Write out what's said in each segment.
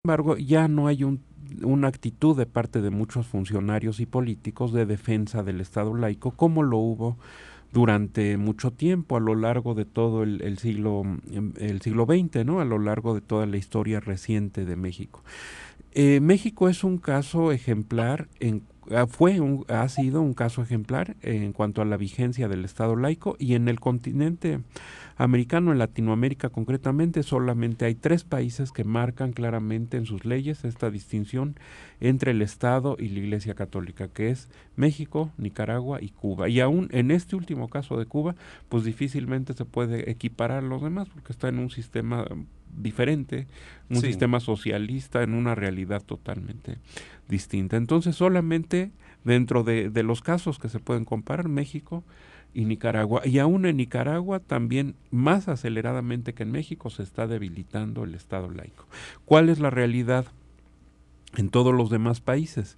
embargo, ya no hay una actitud de parte de muchos funcionarios y políticos de defensa del Estado laico como lo hubo durante mucho tiempo a lo largo de todo el siglo XX, ¿no? A lo largo de toda la historia reciente de México. México es un caso ejemplar ha sido un caso ejemplar en cuanto a la vigencia del Estado laico, y en el continente americano, en Latinoamérica concretamente, solamente hay 3 países que marcan claramente en sus leyes esta distinción entre el Estado y la Iglesia Católica, que es México, Nicaragua y Cuba. Y aún en este último caso de Cuba, pues difícilmente se puede equiparar a los demás porque está en un sistema diferente, un Sí. sistema socialista, en una realidad totalmente distinta. Entonces, solamente dentro de los casos que se pueden comparar, México y Nicaragua, y aún en Nicaragua también más aceleradamente que en México se está debilitando el Estado laico. ¿Cuál es la realidad en todos los demás países?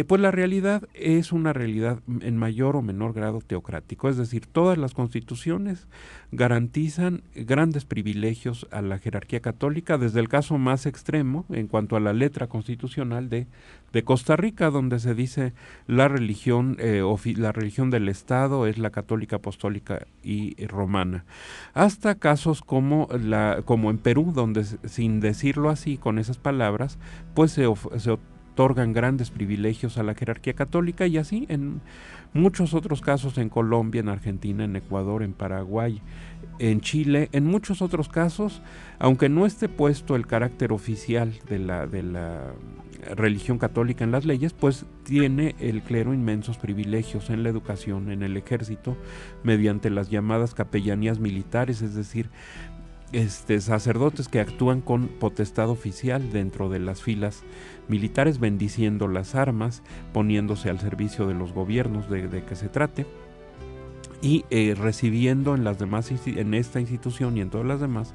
Pues la realidad es una realidad en mayor o menor grado teocrático, es decir, todas las constituciones garantizan grandes privilegios a la jerarquía católica, desde el caso más extremo en cuanto a la letra constitucional de Costa Rica, donde se dice la religión del Estado es la católica, apostólica y romana, hasta casos como en Perú, donde sin decirlo así, con esas palabras, pues se otorgan grandes privilegios a la jerarquía católica, y así en muchos otros casos, en Colombia, en Argentina, en Ecuador, en Paraguay, en Chile, en muchos otros casos, aunque no esté puesto el carácter oficial de la religión católica en las leyes, pues tiene el clero inmensos privilegios en la educación, en el ejército, mediante las llamadas capellanías militares, es decir, sacerdotes que actúan con potestad oficial dentro de las filas militares, bendiciendo las armas, poniéndose al servicio de los gobiernos de que se trate, y recibiendo en esta institución y en todas las demás,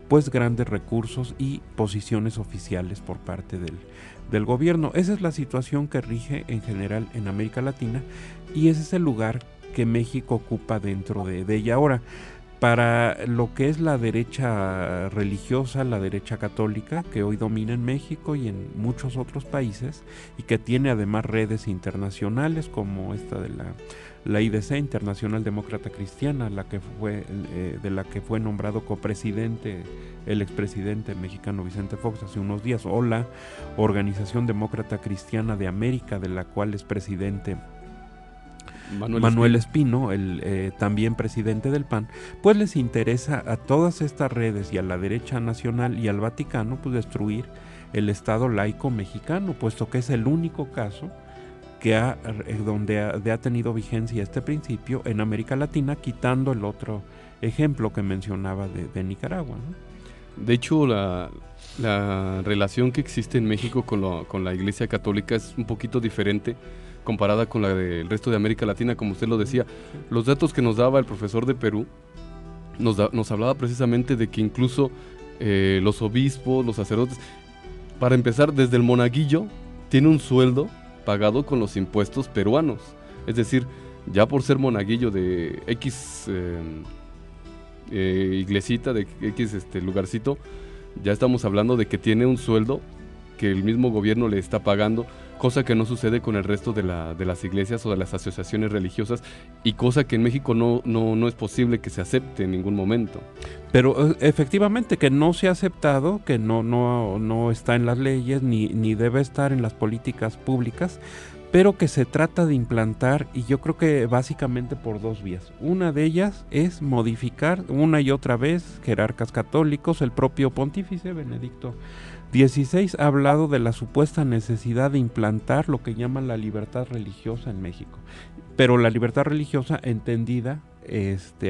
pues grandes recursos y posiciones oficiales por parte del gobierno. Esa es la situación que rige en general en América Latina, y ese es el lugar que México ocupa dentro de ella. Ahora, para lo que es la derecha religiosa, la derecha católica, que hoy domina en México y en muchos otros países, y que tiene además redes internacionales como esta de la IDC, Internacional Demócrata Cristiana, de la que fue nombrado copresidente el expresidente mexicano Vicente Fox hace unos días, o la Organización Demócrata Cristiana de América, de la cual es presidente Manuel Espino, también presidente del PAN. Pues les interesa a todas estas redes y a la derecha nacional y al Vaticano, pues destruir el Estado laico mexicano, puesto que es el único caso donde ha tenido vigencia este principio en América Latina, quitando el otro ejemplo que mencionaba de Nicaragua, ¿no? De hecho, la relación que existe en México con la Iglesia Católica es un poquito diferente comparada con la del resto de América Latina, como usted lo decía. Los datos que nos daba el profesor de Perú nos hablaba precisamente de que incluso los obispos, los sacerdotes, para empezar, desde el monaguillo, tiene un sueldo pagado con los impuestos peruanos. Es decir, ya por ser monaguillo de X iglesita, de X lugarcito, ya estamos hablando de que tiene un sueldo que el mismo gobierno le está pagando, cosa que no sucede con el resto de las iglesias o de las asociaciones religiosas, y cosa que en México no es posible que se acepte en ningún momento. Pero efectivamente que no se ha aceptado, que no está en las leyes ni debe estar en las políticas públicas, pero que se trata de implantar, y yo creo que básicamente por 2 vías. Una de ellas es modificar una y otra vez jerarcas católicos. El propio pontífice Benedicto XVI ha hablado de la supuesta necesidad de implantar lo que llaman la libertad religiosa en México, pero la libertad religiosa entendida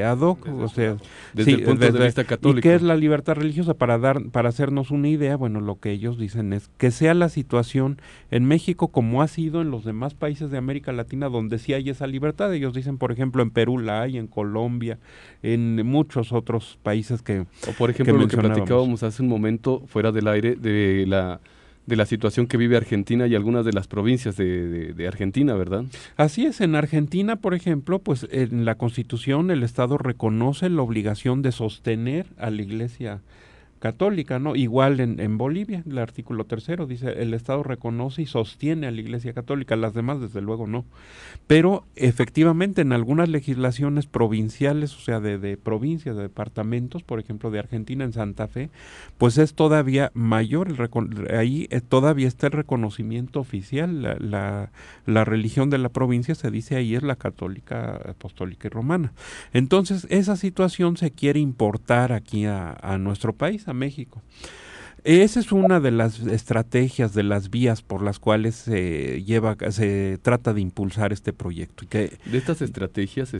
ad hoc, Desde o sea, desde el punto de vista católico. ¿Y qué es la libertad religiosa? Para hacernos una idea, bueno, lo que ellos dicen es que sea la situación en México como ha sido en los demás países de América Latina, donde sí hay esa libertad. Ellos dicen, por ejemplo, en Perú la hay, en Colombia, en muchos otros países que o por ejemplo lo que platicábamos hace un momento fuera del aire de la situación que vive Argentina y algunas de las provincias de Argentina, ¿verdad? Así es, en Argentina, por ejemplo, pues en la Constitución el Estado reconoce la obligación de sostener a la Iglesia católica, ¿no? Igual en Bolivia, el artículo 3 dice, el Estado reconoce y sostiene a la Iglesia Católica, las demás desde luego no. Pero efectivamente en algunas legislaciones provinciales, o sea, de provincias, de departamentos, por ejemplo, de Argentina, en Santa Fe, pues es todavía mayor, ahí todavía está el reconocimiento oficial, la religión de la provincia se dice ahí es la católica, apostólica y romana. Entonces, esa situación se quiere importar aquí a nuestro país, a México. Esa es una de las estrategias, de las vías por las cuales se trata de impulsar este proyecto. De estas estrategias,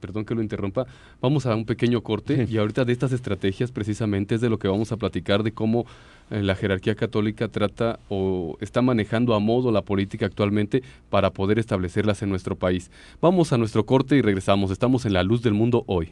perdón que lo interrumpa, vamos a un pequeño corte y ahorita de estas estrategias precisamente es de lo que vamos a platicar, de cómo la jerarquía católica trata o está manejando a modo la política actualmente para poder establecerlas en nuestro país. Vamos a nuestro corte y regresamos. Estamos en La Luz del Mundo hoy.